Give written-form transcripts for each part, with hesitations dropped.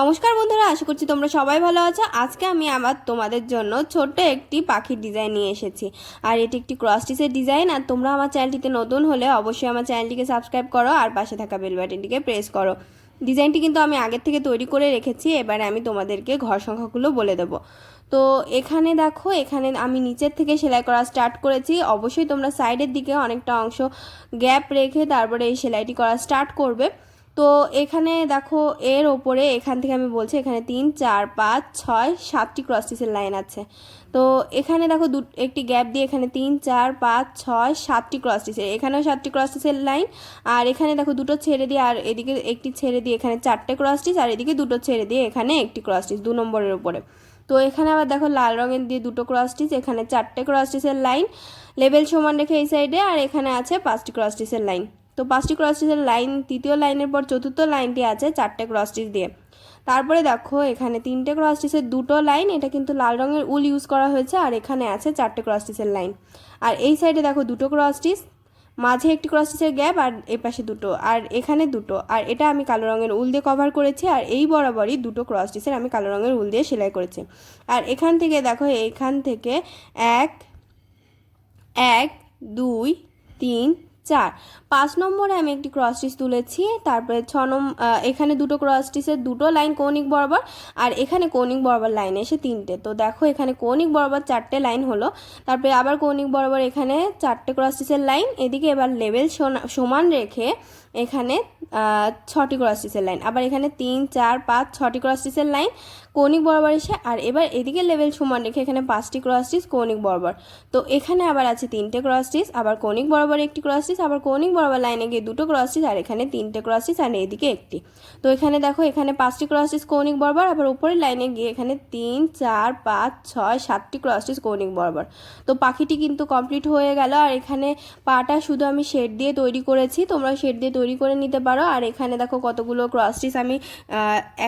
নমস্কার বন্ধুরা, আশা করছি তোমরা সবাই ভালো আছো। আজকে আমি আবার তোমাদের জন্য ছোট্ট একটি পাখির ডিজাইন নিয়ে এসেছি। আর এটি একটি ক্রস স্টিচের ডিজাইন। আর তোমরা আমার চ্যানেলটিতে নতুন হলে অবশ্যই আমার চ্যানেলটিকে সাবস্ক্রাইব করো আর পাশে থাকা বেল বাটনটিকে প্রেস করো। ডিজাইনটি কিন্তু আমি আগের থেকে তৈরি করে রেখেছি। এবারে আমি তোমাদেরকে ঘর সংখ্যাগুলো বলে দেবো। তো এখানে দেখো, এখানে আমি নিচের থেকে সেলাই করা স্টার্ট করেছি। অবশ্যই তোমরা সাইডের দিকে অনেকটা অংশ গ্যাপ রেখে তারপরে এই সেলাইটি করা স্টার্ট করবে। তো এখানে দেখো, এর ওপরে এখান থেকে আমি বলছি এখানে 3 4 5 6 7টি ক্রস স্টিচের লাইন আছে। তো এখানে দেখো একটি গ্যাপ দিয়ে এখানে 3 4 5 6 7টি ক্রস স্টিচের, এখানেও 7টি ক্রস স্টিচের লাইন। আর এখানে দেখো দুটো ছেড়ে দিয়ে আর এদিকে একটি ছেড়ে দিয়ে এখানে 4টে ক্রস স্টিচ, আর এদিকে দুটো ছেড়ে দিয়ে এখানে একটি ক্রস স্টিচ 2 নম্বরের উপরে। তো এখানে আবার দেখো লাল রঙের দিয়ে দুটো ক্রস স্টিচ, এখানে 4টে ক্রস স্টিচের লাইন লেভেল সমান রেখে এই সাইডে, আর এখানে আছে 5টি ক্রস স্টিচের লাইন। তো 5টি ক্রস স্টিচের লাইন, তৃতীয় লাইনের পর চতুর্থ লাইনটি আছে 4টে ক্রস স্টিচ দিয়ে। তারপরে দেখো এখানে 3টে ক্রস স্টিচের দুটো লাইন, এটা কিন্তু লাল রঙের উল ইউজ করা হয়েছে। আর এখানে আছে 4টে ক্রস স্টিচের লাইন। আর এই সাইডে দেখো দুটো ক্রস স্টিচ, মাঝে একটি ক্রস স্টিচের গ্যাপ, আর এই পাশে দুটো, আর এখানে দুটো। আর এটা আমি কালো রঙের উল দিয়ে কভার করেছি। আর এই বরাবরই দুটো ক্রস স্টিচের আমি কালো রঙের উল দিয়ে সেলাই করেছি। আর এখান থেকে দেখো, এইখান থেকে 1 1 2 3 4 5 নম্বরে আমি একটি ক্রস স্টিচ তুলেছি। তারপরে 6 নম্বর এখানে দুটো ক্রস স্টিচের দুটো লাইন কৌণিক বরাবর, আর এখানে কৌণিক বরাবর লাইন এসে 3টে। তো দেখো এখানে কৌণিক বরাবর 4টে লাইন হলো। তারপরে আবার কৌণিক বরাবর এখানে 4টে ক্রস স্টিচের লাইন, এদিকে এবার লেভেল সমান রেখে এখানে 6টি ক্রস স্টিচের লাইন। আবার এখানে 3 4 5 6টি ক্রস স্টিচের লাইন কৌণিক বরাবর এসে, আর এবার এদিকে লেভেল সমান রেখে এখানে 5টি ক্রস স্টিচ কৌণিক বরাবর। তো এখানে আবার আছে 3টে ক্রস স্টিচ, আবার কৌণিক বরাবর একটি ক্রস স্টিচ, আবার কৌণিক বরাবর লাইনে গিয়ে দুটো ক্রস স্টিচ, আর এখানে 3টে ক্রস স্টিচ, আর এদিকে একটি। তো এখানে দেখো এখানে 5টি ক্রস স্টিচ কৌণিক বরাবর, আবার উপরের লাইনে গিয়ে এখানে 3 4 5 6 7টি ক্রস স্টিচ কৌণিক বরাবর। তো পাখিটি কিন্তু কমপ্লিট হয়ে গেল। আর এখানে পাটা শুধু আমি শেড দিয়ে তৈরি করেছি, তোমরা শেড দিয়ে তৈরি করে নিতে পারো। আর এখানে দেখো কতগুলো ক্রস স্টিচ আমি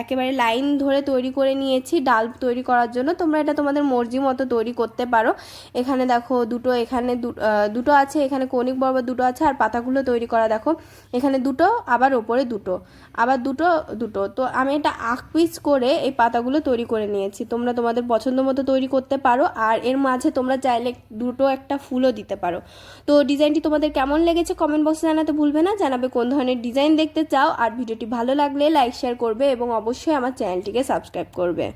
একেবারে লাইন ধরে তৈরি করে নিয়েছি ডাল তৈরি করার জন্য। তোমরা এটা তোমাদের মর্জি মতো তৈরি করতে পারো। এখানে দেখো দুটো, এখানে দুটো আছে, এখানে কৌণিক বরাবর দুটো আছে। আর পাতাগুলো তৈরি করা দেখো, এখানে দুটো, আবার ওপরে দুটো, আবার দুটো দুটো। তো আমি এটা আঁক পিস করে এই পাতাগুলো তৈরি করে নিয়েছি। তোমরা তোমাদের পছন্দ মতো তৈরি করতে পারো। আর এর মাঝে তোমরা চাইলে দুটো একটা ফুলও দিতে পারো। তো ডিজাইনটি তোমাদের কেমন লেগেছে কমেন্ট বক্সে জানাতে ভুলবে না। জানাবে কোন ধরনের ডিজাইন দেখতে চাও। আর ভিডিওটি ভালো লাগলে লাইক শেয়ার করবে এবং অবশ্যই আমার চ্যানেলটিকে সাবস্ক্রাইব করবে।